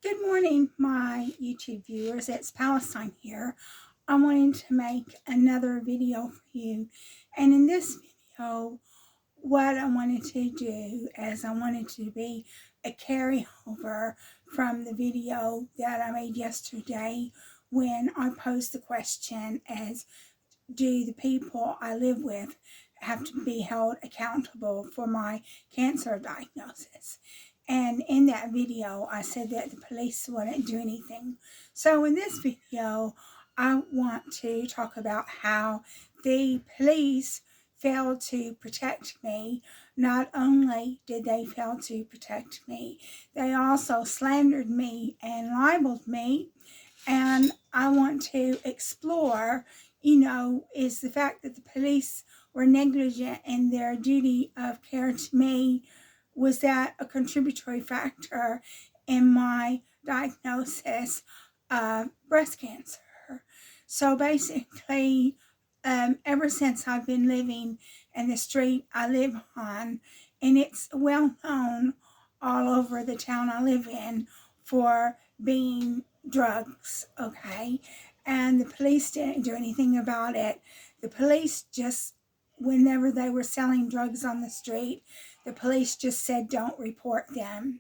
Good morning, my YouTube viewers. It's Palestine here. I wanted to make another video for you. And in this video, what I wanted to do is I wanted to be a carryover from the video that I made yesterday when I posed the question as, do the people I live with have to be held accountable for my cancer diagnosis? And in that video, I said that the police wouldn't do anything. So in this video, I want to talk about how the police failed to protect me. Not only did they fail to protect me, they also slandered me and libeled me. And I want to explore, is the fact that the police were negligent in their duty of care to me, was that a contributory factor in my diagnosis of breast cancer? So basically, ever since I've been living in the street I live on, and it's well known all over the town I live in for being drugs, okay? And the police didn't do anything about it. The police just, whenever they were selling drugs on the street, the police just said, don't report them.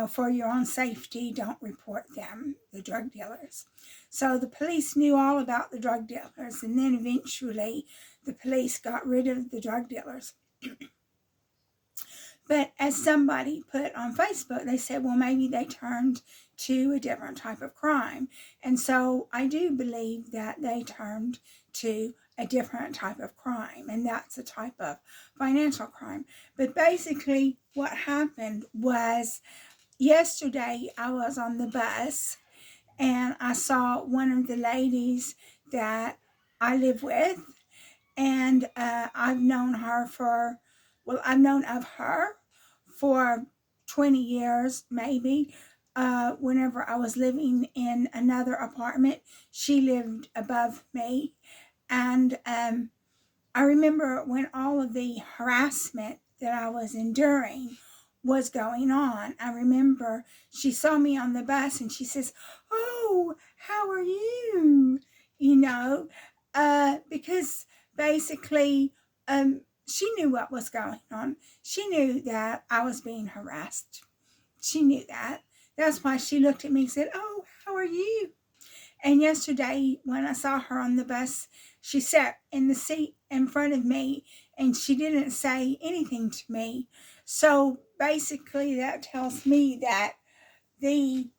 For your own safety, don't report them, the drug dealers. So the police knew all about the drug dealers, and then eventually the police got rid of the drug dealers. But as somebody put on Facebook, they said, well, maybe they turned to a different type of crime. And so I do believe that they turned to a different type of crime, and that's a type of financial crime. But basically what happened was, yesterday I was on the bus and I saw one of the ladies that I live with, and I've known of her for 20 years maybe. Whenever I was living in another apartment, she lived above me. And I remember when all of the harassment that I was enduring was going on. I remember she saw me on the bus and she says, "Oh, how are you?" Because basically, she knew what was going on. She knew that I was being harassed. She knew that. That's why she looked at me and said, "Oh, how are you?" And yesterday, when I saw her on the bus, she sat in the seat in front of me and she didn't say anything to me. So basically, that tells me that the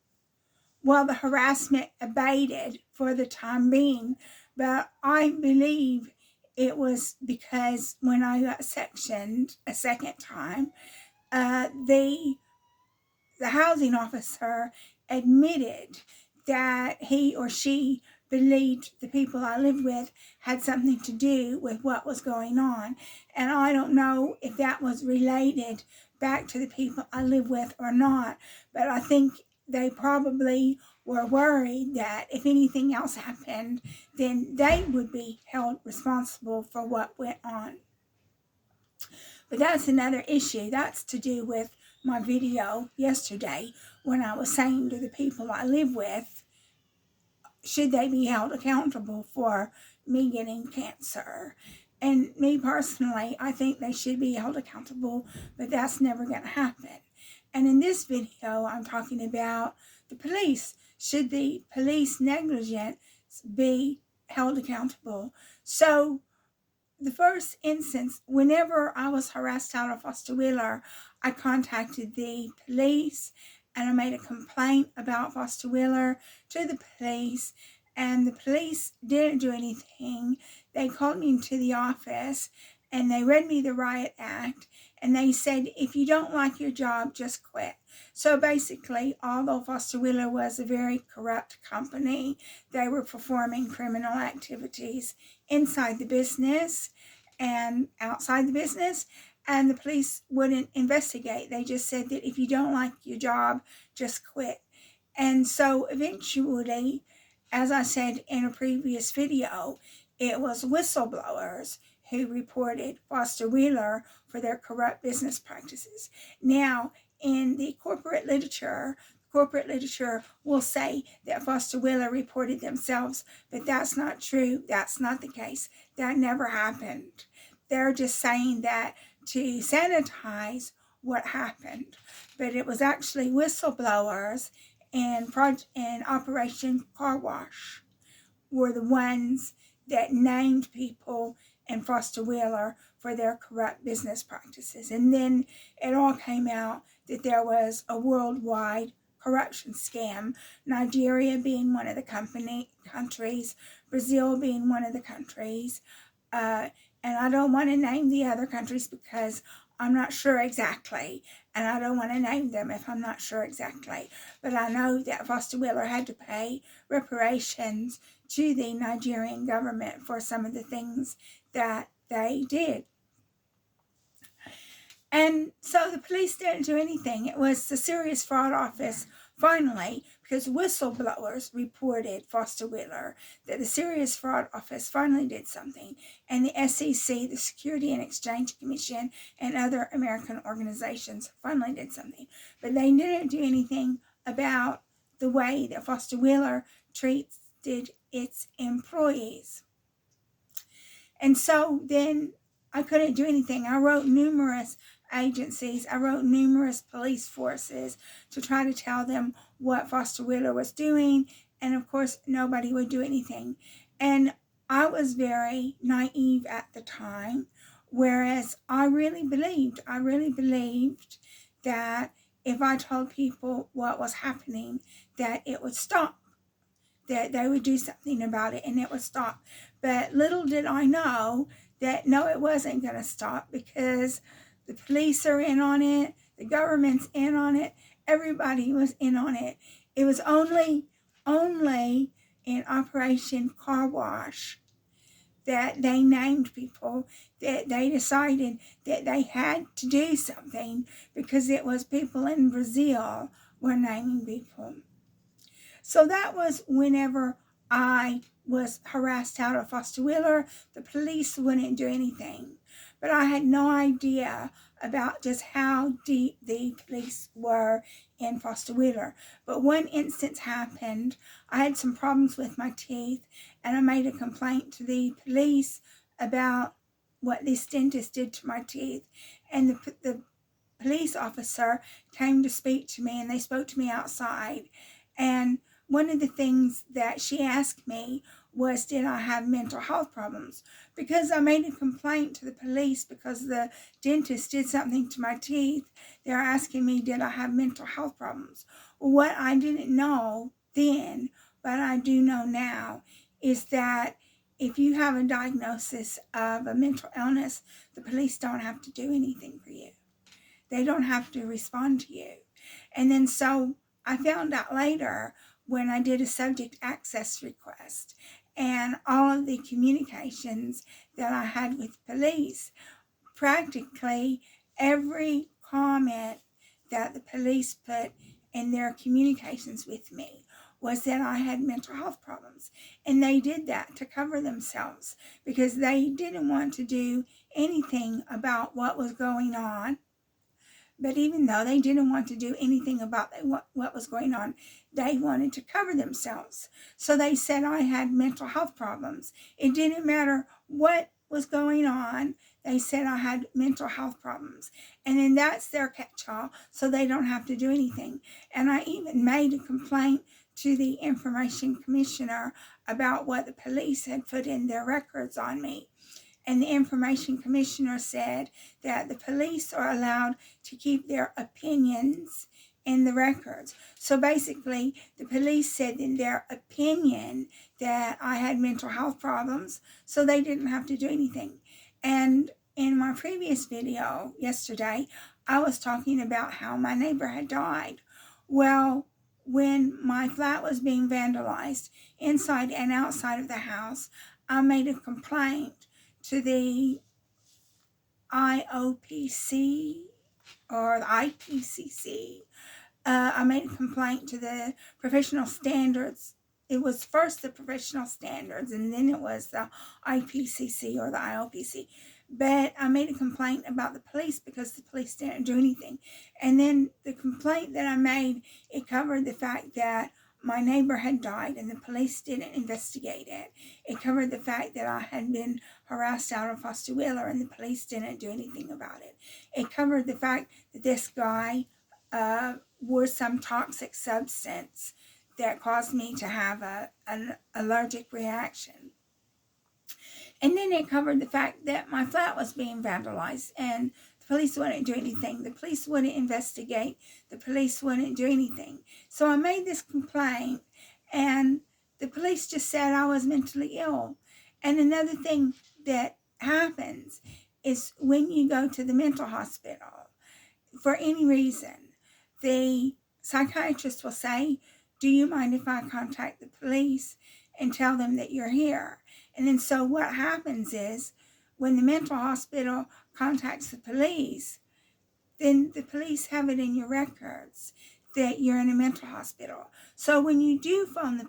harassment abated for the time being. But I believe it was because when I got sectioned a second time, the housing officer admitted that he or she believed the people I lived with had something to do with what was going on. And I don't know if that was related back to the people I live with or not, but I think they probably were worried that if anything else happened, then they would be held responsible for what went on. But that's another issue. That's to do with my video yesterday when I was saying to the people I live with, should they be held accountable for me getting cancer? And me personally, I think they should be held accountable, but that's never going to happen. And in this video, I'm talking about the police. Should the police negligence be held accountable? So the first instance, whenever I was harassed out of Foster Wheeler, I contacted the police and I made a complaint about Foster Wheeler to the police, and the police didn't do anything. They called me into the office and they read me the Riot Act, and they said, if you don't like your job, just quit. So basically, although Foster Wheeler was a very corrupt company, they were performing criminal activities inside the business and outside the business, and the police wouldn't investigate. They just said that if you don't like your job, just quit. And so eventually, as I said in a previous video, it was whistleblowers who reported Foster Wheeler for their corrupt business practices. Now, in the corporate literature, corporate literature will say that Foster Wheeler reported themselves, but that's not true. That's not the case. That never happened. They're just saying that to sanitize what happened, but it was actually whistleblowers and Operation Car Wash were the ones that named people in Foster Wheeler for their corrupt business practices. And then it all came out that there was a worldwide corruption scam, Nigeria being one of the countries, Brazil being one of the countries, and I don't want to name the other countries because I'm not sure exactly, and I don't want to name them if I'm not sure exactly. But I know that Foster Wheeler had to pay reparations to the Nigerian government for some of the things that they did. And so the police didn't do anything. It was the Serious Fraud Office finally, because whistleblowers reported Foster Wheeler, that the Serious Fraud Office finally did something. And the SEC, the Security and Exchange Commission, and other American organizations finally did something. But they didn't do anything about the way that Foster Wheeler treated its employees. And so then I couldn't do anything. I wrote numerous agencies, I wrote numerous police forces to try to tell them what Foster Wheeler was doing, and of course nobody would do anything. And I was very naive at the time, whereas I really believed that if I told people what was happening, that it would stop, that they would do something about it and it would stop. But little did I know that no, it wasn't going to stop, because the police are in on it, the government's in on it, everybody was in on it. It was only in Operation Car Wash that they named people, that they decided that they had to do something, because it was people in Brazil were naming people. So that was whenever I was harassed out of Foster Wheeler. The police wouldn't do anything. But I had no idea about just how deep the police were in Foster Wheeler. But one instance happened. I had some problems with my teeth, and I made a complaint to the police about what this dentist did to my teeth. And the police officer came to speak to me, and they spoke to me outside. And one of the things that she asked me was, did I have mental health problems? Because I made a complaint to the police because the dentist did something to my teeth. They're asking me, did I have mental health problems? Well, what I didn't know then, but I do know now, is that if you have a diagnosis of a mental illness, the police don't have to do anything for you. They don't have to respond to you. And then so I found out later when I did a subject access request, and all of the communications that I had with police, practically every comment that the police put in their communications with me was that I had mental health problems. And they did that to cover themselves, because they didn't want to do anything about what was going on. But even though they didn't want to do anything about what was going on, they wanted to cover themselves. So they said I had mental health problems. It didn't matter what was going on. They said I had mental health problems. And then that's their catch-all, so they don't have to do anything. And I even made a complaint to the information commissioner about what the police had put in their records on me. And the information commissioner said that the police are allowed to keep their opinions in the records. So basically, the police said in their opinion that I had mental health problems, so they didn't have to do anything. And in my previous video yesterday, I was talking about how my neighbor had died. Well, when my flat was being vandalized inside and outside of the house, I made a complaint to the IOPC or the IPCC. I made a complaint to the professional standards. It was first the professional standards, and then it was the IPCC or the IOPC, But I made a complaint about the police because the police didn't do anything. And then the complaint that I made, it covered the fact that my neighbor had died and the police didn't investigate it. It covered the fact that I had been harassed out of Foster Wheeler and the police didn't do anything about it. It covered the fact that this guy wore some toxic substance that caused me to have an allergic reaction. And then it covered the fact that my flat was being vandalized and the police wouldn't do anything. The police wouldn't investigate. The police wouldn't do anything. So I made this complaint and the police just said I was mentally ill. And another thing that happens is when you go to the mental hospital, for any reason, the psychiatrist will say, do you mind if I contact the police and tell them that you're here? And then so what happens is when the mental hospital contacts the police, then the police have it in your records that you're in a mental hospital. So when you do phone the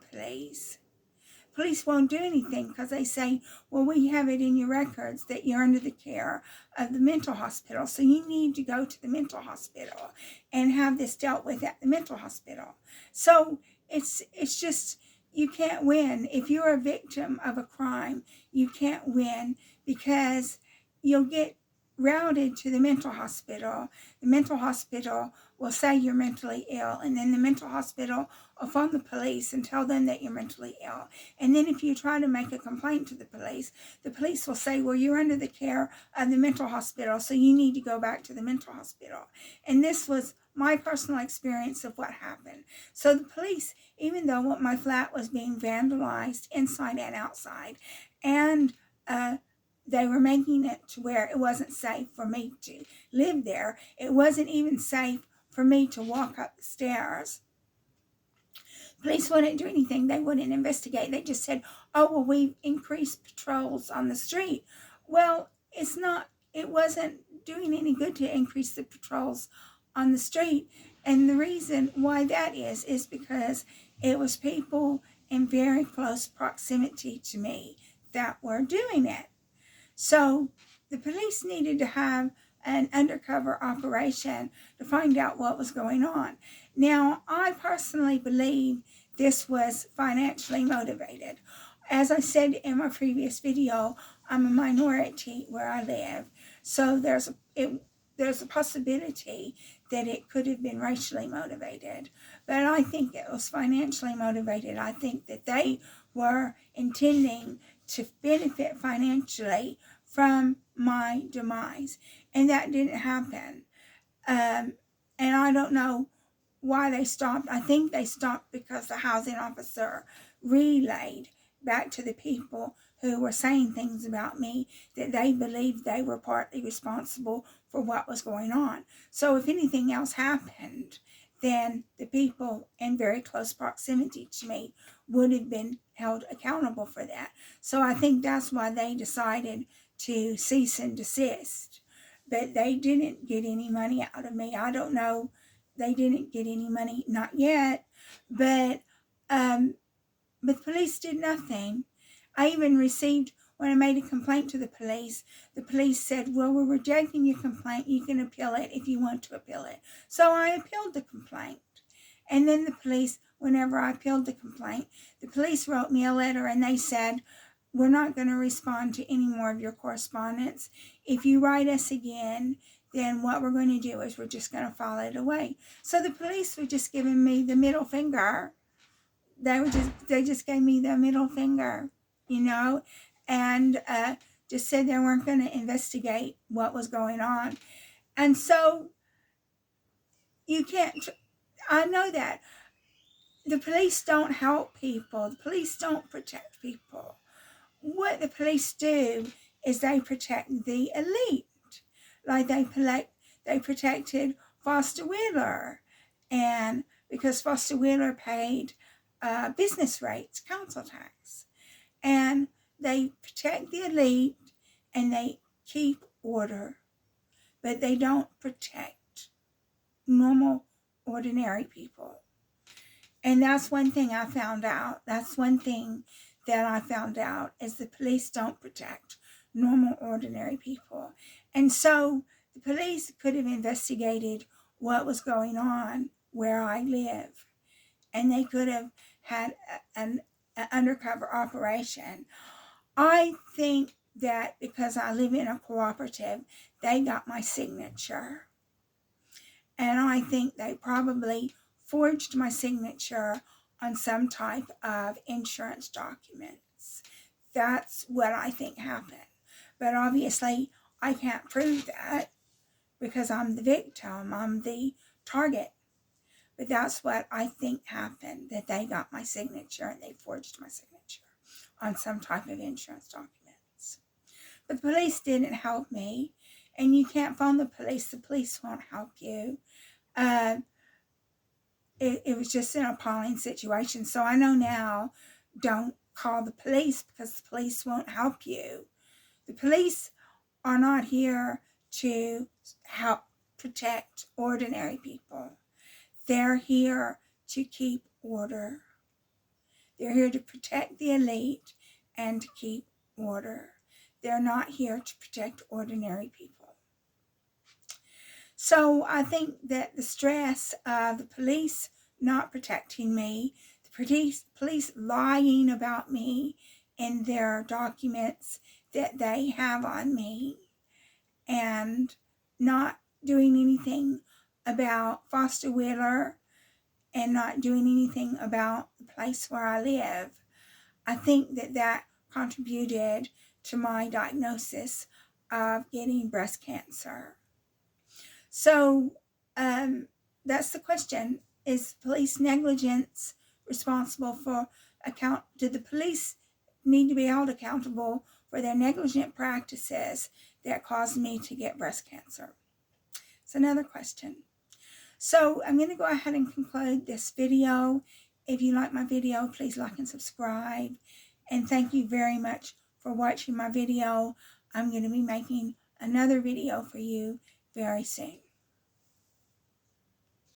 police won't do anything because they say, well, we have it in your records that you're under the care of the mental hospital. So you need to go to the mental hospital and have this dealt with at the mental hospital. So it's just, you can't win. If you're a victim of a crime, you can't win because you'll get routed to the mental hospital. The mental hospital will say you're mentally ill, and then the mental hospital will phone the police and tell them that you're mentally ill. And then if you try to make a complaint to the police will say, well, you're under the care of the mental hospital, so you need to go back to the mental hospital. And this was my personal experience of what happened. So the police, even though my flat was being vandalized inside and outside, and they were making it to where it wasn't safe for me to live there. It wasn't even safe for me to walk up the stairs. Police wouldn't do anything. They wouldn't investigate. They just said, oh, well, we've increased patrols on the street. Well, it wasn't doing any good to increase the patrols on the street. And the reason why that is because it was people in very close proximity to me that were doing it. So the police needed to have an undercover operation to find out what was going on. Now, I personally believe this was financially motivated. As I said in my previous video, I'm a minority where I live. So there's a possibility that it could have been racially motivated. But I think it was financially motivated. I think that they were intending to benefit financially from my demise. And that didn't happen. And I don't know why they stopped. I think they stopped because the housing officer relayed back to the people who were saying things about me that they believed they were partly responsible for what was going on. So if anything else happened, then the people in very close proximity to me would have been held accountable for that. So I think that's why they decided to cease and desist. But they didn't get any money out of me. I don't know. They didn't get any money, not yet. But the police did nothing. I even received, when I made a complaint to the police said, well, we're rejecting your complaint. You can appeal it if you want to appeal it. So I appealed the complaint. And then the police, whenever I appealed the complaint, the police wrote me a letter and they said, we're not going to respond to any more of your correspondence. If you write us again, then what we're going to do is we're just going to file it away. So the police were just giving me the middle finger. They just gave me the middle finger, and just said they weren't going to investigate what was going on. And so you can't, I know that the police don't help people. The police don't protect people. What the police do is they protect the elite. Like they protected Foster Wheeler, and because Foster Wheeler paid business rates, council tax, and they protect the elite and they keep order, but they don't protect normal, ordinary people. And that's one thing I found out. That's one thing that I found out is the police don't protect normal, ordinary people. And so the police could have investigated what was going on where I live, and they could have had an undercover operation. I think that because I live in a cooperative, they got my signature. And I think they probably forged my signature on some type of insurance documents. That's what I think happened. But obviously, I can't prove that because I'm the victim, I'm the target. But that's what I think happened, that they got my signature and they forged my signature on some type of insurance documents. But the police didn't help me, and you can't phone the police won't help you. It was just an appalling situation. So I know now, don't call the police because the police won't help you. The police are not here to help protect ordinary people. They're here to keep order. They're here to protect the elite and to keep order. They're not here to protect ordinary people. So I think that the stress of the police not protecting me, the police lying about me in their documents that they have on me, and not doing anything about Foster Wheeler, and not doing anything about the place where I live, I think that that contributed to my diagnosis of getting breast cancer. So that's the question. Is police negligence responsible for do the police need to be held accountable for their negligent practices that caused me to get breast cancer? It's another question. So I'm going to go ahead and conclude this video. If you like my video, please like and subscribe. And thank you very much for watching my video. I'm going to be making another video for you very soon.